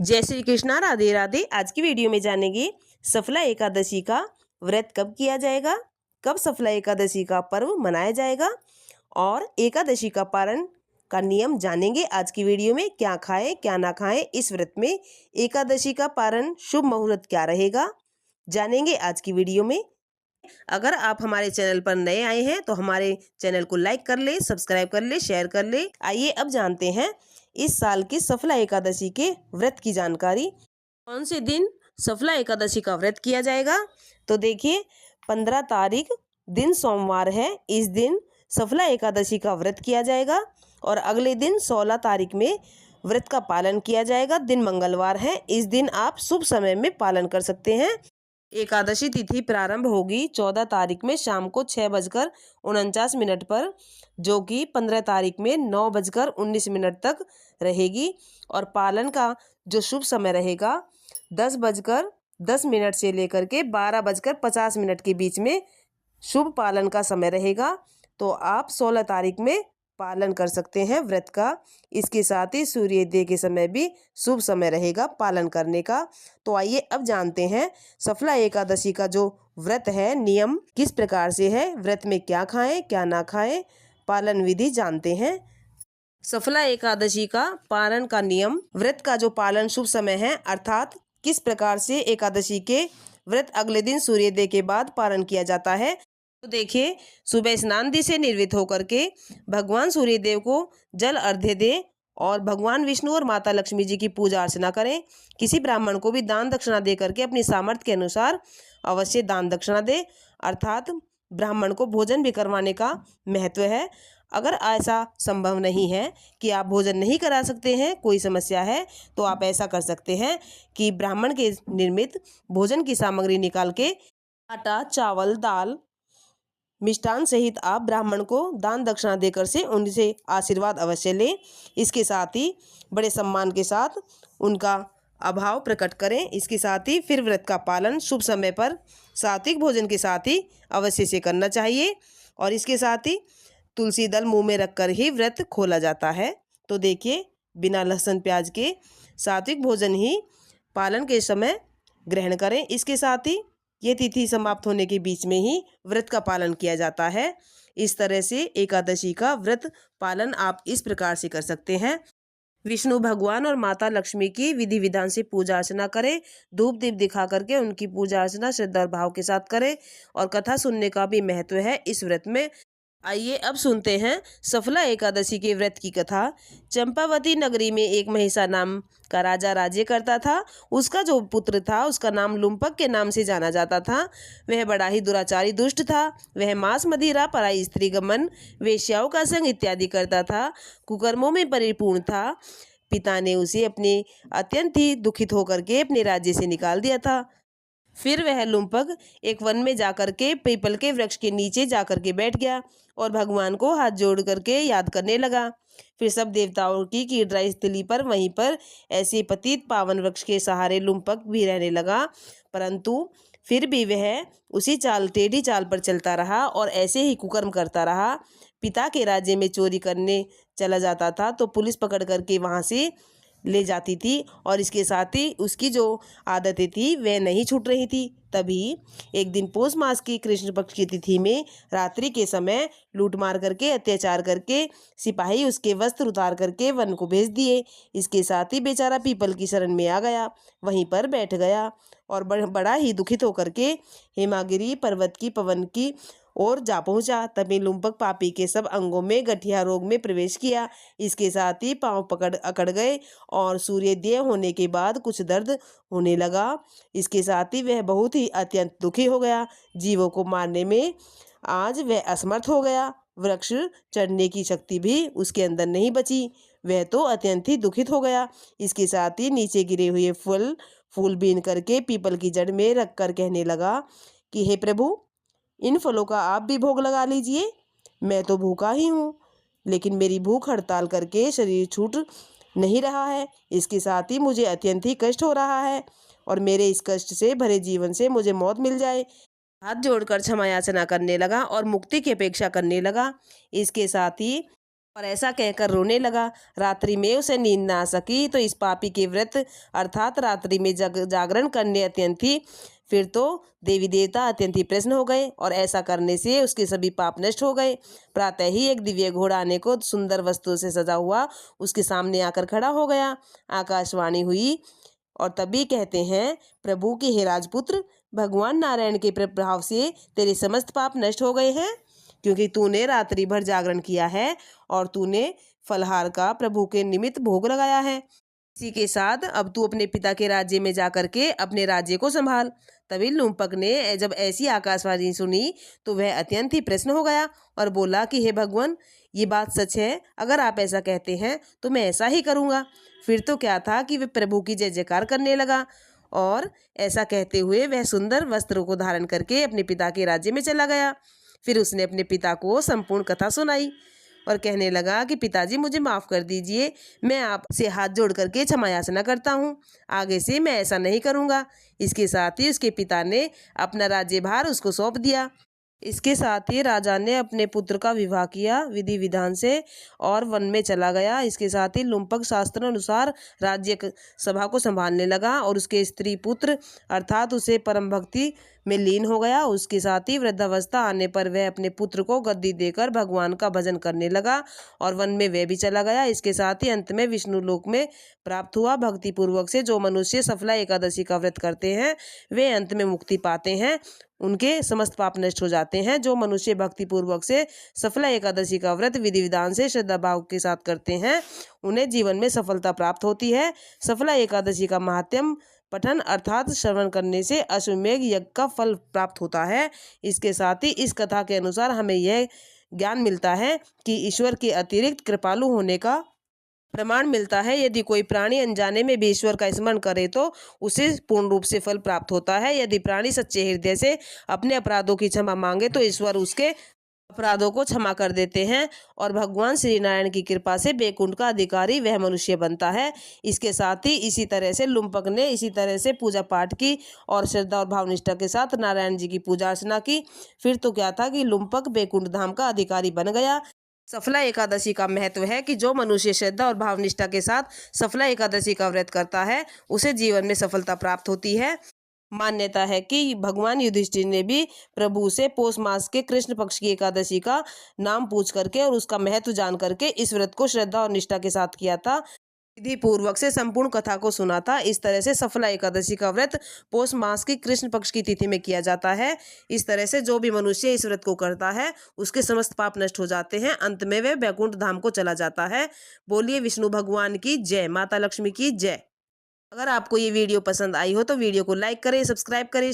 जय श्री कृष्णा, राधे राधे। आज की वीडियो में जानेंगे सफला एकादशी का व्रत कब किया जाएगा, कब सफला एकादशी का पर्व मनाया जाएगा और एकादशी का पारण का नियम जानेंगे। आज की वीडियो में क्या खाएं क्या ना खाएं, इस व्रत में एकादशी का पारण शुभ मुहूर्त क्या रहेगा, जानेंगे आज की वीडियो में। अगर आप हमारे चैनल पर नए आए हैं तो हमारे चैनल को लाइक कर ले, सब्सक्राइब कर ले, शेयर कर ले। आइए अब जानते हैं इस साल की सफला एकादशी के व्रत की जानकारी। कौन से दिन सफला एकादशी का व्रत किया जाएगा, तो देखिए 15 तारीख दिन सोमवार है। इस दिन सफला एकादशी का व्रत किया जाएगा और अगले दिन 16 तारीख में व्रत का पालन किया जाएगा। दिन मंगलवार है। इस दिन आप शुभ समय में पालन कर सकते हैं। एकादशी तिथि प्रारंभ होगी 14 तारीख में शाम को 6:49 पर, जो कि 15 तारीख में 9:19 तक रहेगी। और पालन का जो शुभ समय रहेगा 10:10 से लेकर के 12:50 के बीच में शुभ पालन का समय रहेगा। तो आप 16 तारीख में पालन कर सकते हैं व्रत का। इसके साथ ही सूर्योदय के समय भी शुभ समय रहेगा पालन करने का। तो आइए अब जानते हैं सफला एकादशी का जो व्रत है नियम किस प्रकार से है, व्रत में क्या खाएं क्या ना खाएं, पालन विधि जानते हैं। सफला एकादशी का पालन का नियम, व्रत का जो पालन शुभ समय है अर्थात किस प्रकार से एकादशी के व्रत अगले दिन सूर्योदय के बाद पालन किया जाता है। तो देखिए, सुबह स्नान दि से निर्वृत्त होकर के भगवान सूर्यदेव को जल अर्घ्य दे और भगवान विष्णु और माता लक्ष्मी जी की पूजा अर्चना करें। किसी ब्राह्मण को भी दान दक्षिणा दे करके अपनी सामर्थ्य के अनुसार अवश्य दान दक्षिणा दे, अर्थात ब्राह्मण को भोजन भी करवाने का महत्व है। अगर ऐसा संभव नहीं है कि आप भोजन नहीं करा सकते हैं, कोई समस्या है, तो आप ऐसा कर सकते हैं कि ब्राह्मण के निर्मित भोजन की सामग्री निकाल के आटा, चावल, दाल, मिष्ठान सहित आप ब्राह्मण को दान दक्षिणा देकर से उनसे आशीर्वाद अवश्य लें। इसके साथ ही बड़े सम्मान के साथ उनका अभाव प्रकट करें। इसके साथ ही फिर व्रत का पालन शुभ समय पर सात्विक भोजन के साथ ही अवश्य से करना चाहिए। और इसके साथ ही तुलसी दल मुंह में रखकर ही व्रत खोला जाता है। तो देखिए, बिना लहसुन प्याज के सात्विक भोजन ही पालन के समय ग्रहण करें। इसके साथ ही ये तिथि समाप्त होने के बीच में ही व्रत का पालन किया जाता है। इस तरह से एकादशी का व्रत पालन आप इस प्रकार से कर सकते हैं। विष्णु भगवान और माता लक्ष्मी की विधि विधान से पूजा अर्चना करें। धूप दीप दिखा करके उनकी पूजा अर्चना श्रद्धा और भाव के साथ करें। और कथा सुनने का भी महत्व है इस व्रत में। आइए अब सुनते हैं सफला एकादशी के व्रत की कथा। चंपावती नगरी में एक महिषा नाम का राजा राज्य करता था। उसका जो पुत्र था उसका नाम लुम्पक के नाम से जाना जाता था। वह बड़ा ही दुराचारी दुष्ट था। वह मांस, मदिरा, पराई स्त्री गमन, वेश्याओं का संग इत्यादि करता था। कुकर्मों में परिपूर्ण था। पिता ने उसे अपने अत्यंत ही दुखित होकर के अपने राज्य से निकाल दिया था। फिर वह लुम्पक एक वन में जाकर के पीपल के वृक्ष के नीचे जाकर के बैठ गया और भगवान को हाथ जोड़ करके याद करने लगा। फिर सब देवताओं की कीर्तरा स्थली पर वहीं पर ऐसे पतित पावन वृक्ष के सहारे लुम्पक भी रहने लगा। परंतु फिर भी वह उसी टेढ़ी चाल पर चलता रहा और ऐसे ही कुकर्म करता रहा। पिता के राज्य में चोरी करने चला जाता था तो पुलिस पकड़ करके वहाँ से ले जाती थी और इसके साथ ही उसकी जो आदतें थी वह नहीं छूट रही थी। तभी एक दिन पौष मास की कृष्ण पक्ष की तिथि में रात्रि के समय लूट मार करके अत्याचार करके सिपाही उसके वस्त्र उतार करके वन को भेज दिए। इसके साथ ही बेचारा पीपल की शरण में आ गया, वहीं पर बैठ गया और बड़ा ही दुखित होकर के हेमागिरी पर्वत की पवन की और जा पहुंचा। तभी लुम्पक पापी के सब अंगों में गठिया रोग में प्रवेश किया। इसके साथ ही पांव पकड़ अकड़ गए और सूर्योदय होने के बाद कुछ दर्द होने लगा। इसके साथ ही वह बहुत ही अत्यंत दुखी हो गया। जीवों को मारने में आज वह असमर्थ हो गया। वृक्ष चढ़ने की शक्ति भी उसके अंदर नहीं बची। वह तो अत्यंत ही दुखित हो गया। इसके साथ ही नीचे गिरे हुए फूल बीन करके पीपल की जड़ में रख कर कहने लगा कि हे प्रभु, इन फलों का आप भी भोग लगा लीजिए। मैं तो भूखा ही हूँ, लेकिन मेरी भूख हड़ताल करके शरीर छूट नहीं रहा है। इसके साथ ही मुझे अत्यंत ही कष्ट हो रहा है और मेरे इस कष्ट से भरे जीवन से मुझे मौत मिल जाए। हाथ जोड़कर क्षमा याचना करने लगा और मुक्ति की अपेक्षा करने लगा। इसके साथ ही और ऐसा कहकर रोने लगा। रात्रि में उसे नींद ना आ सकी तो इस पापी के व्रत अर्थात रात्रि में जागरण करने अत्यंत ही फिर तो देवी देवता अत्यंत ही प्रसन्न हो गए और ऐसा करने से उसके सभी पाप नष्ट हो गए। प्रातः ही एक दिव्य घोड़ा आने को सुंदर वस्तुओं से सजा हुआ उसके सामने आकर खड़ा हो गया। आकाशवाणी हुई और तभी कहते हैं, प्रभु के हे राजपुत्र, भगवान नारायण के प्रभाव से तेरे समस्त पाप नष्ट हो गए हैं, क्योंकि तूने रात्रि भर जागरण किया है और तूने फलहार का प्रभु के निमित्त भोग लगाया है। इसी के साथ अब तू अपने पिता के राज्य में जाकर के अपने राज्य को संभाल। तभी लुम्पक ने जब ऐसी आकाशवाणी सुनी तो वह अत्यंत ही प्रसन्न हो गया और बोला कि हे भगवान, ये बात सच है, अगर आप ऐसा कहते हैं तो मैं ऐसा ही करूँगा। फिर तो क्या था कि वह प्रभु की जय जयकार करने लगा और ऐसा कहते हुए वह सुंदर वस्त्रों को धारण करके अपने पिता के राज्य में चला गया। फिर उसने अपने पिता को संपूर्ण कथा सुनाई और कहने लगा कि पिताजी, मुझे माफ़ कर दीजिए, मैं आपसे हाथ जोड़ करके क्षमा याचना करता हूँ, आगे से मैं ऐसा नहीं करूँगा। इसके साथ ही उसके पिता ने अपना राज्यभार उसको सौंप दिया। इसके साथ ही राजा ने अपने पुत्र का विवाह किया विधि विधान से और वन में चला गया। इसके साथ ही लुम्पक शास्त्र अनुसार राज्य सभा को संभालने लगा और उसके स्त्री पुत्र अर्थात उसे परम भक्ति में लीन हो गया। उसके साथ ही वृद्धावस्था आने पर वह अपने पुत्र को गद्दी देकर भगवान का भजन करने लगा और वन में वह भी चला गया। इसके साथ ही अंत में विष्णु लोक में प्राप्त हुआ। भक्ति पूर्वक से जो मनुष्य सफला एकादशी का व्रत करते हैं वे अंत में मुक्ति पाते हैं, उनके समस्त पाप नष्ट हो जाते हैं। जो मनुष्य भक्ति पूर्वक से सफला एकादशी का व्रत विधि विधान से श्रद्धा भाव के साथ करते हैं उन्हें जीवन में सफलता प्राप्त होती है। सफला एकादशी का महात्म्य पठन अर्थात श्रवण करने से अश्वमेघ यज्ञ का फल प्राप्त होता है। इसके साथ ही इस कथा के अनुसार हमें यह ज्ञान मिलता है कि ईश्वर के अतिरिक्त कृपालु होने का प्रमाण मिलता है। यदि कोई प्राणी अनजाने में भी ईश्वर का स्मरण करे तो उसे पूर्ण रूप से फल प्राप्त होता है। यदि प्राणी सच्चे हृदय से अपने अपराधों की क्षमा मांगे तो ईश्वर उसके अपराधों को क्षमा कर देते हैं और भगवान श्री नारायण की कृपा से बैकुंठ का अधिकारी वह मनुष्य बनता है। इसके साथ ही इसी तरह से लुम्पक ने इसी तरह से पूजा पाठ की और श्रद्धा और भावनिष्ठा के साथ नारायण जी की पूजा अर्चना की। फिर तो क्या था कि लुम्पक बैकुंठ धाम का अधिकारी बन गया। सफला एकादशी का महत्व है कि जो मनुष्य श्रद्धा और भावनिष्ठा के साथ सफला एकादशी का व्रत करता है उसे जीवन में सफलता प्राप्त होती है। मान्यता है कि भगवान युधिष्ठिर ने भी प्रभु से पौष मास के कृष्ण पक्ष की एकादशी का नाम पूछ करके और उसका महत्व जान करके इस व्रत को श्रद्धा और निष्ठा के साथ किया था, विधि पूर्वक से संपूर्ण कथा को सुना था। इस तरह से सफला एकादशी का व्रत पौष मास की कृष्ण पक्ष की तिथि में किया जाता है। इस तरह से जो भी मनुष्य इस व्रत को करता है उसके समस्त पाप नष्ट हो जाते हैं, अंत में वह बैकुंठ धाम को चला जाता है। बोलिए विष्णु भगवान की जय, माता लक्ष्मी की जय। अगर आपको ये वीडियो पसंद आई हो तो वीडियो को लाइक करें, सब्सक्राइब करें।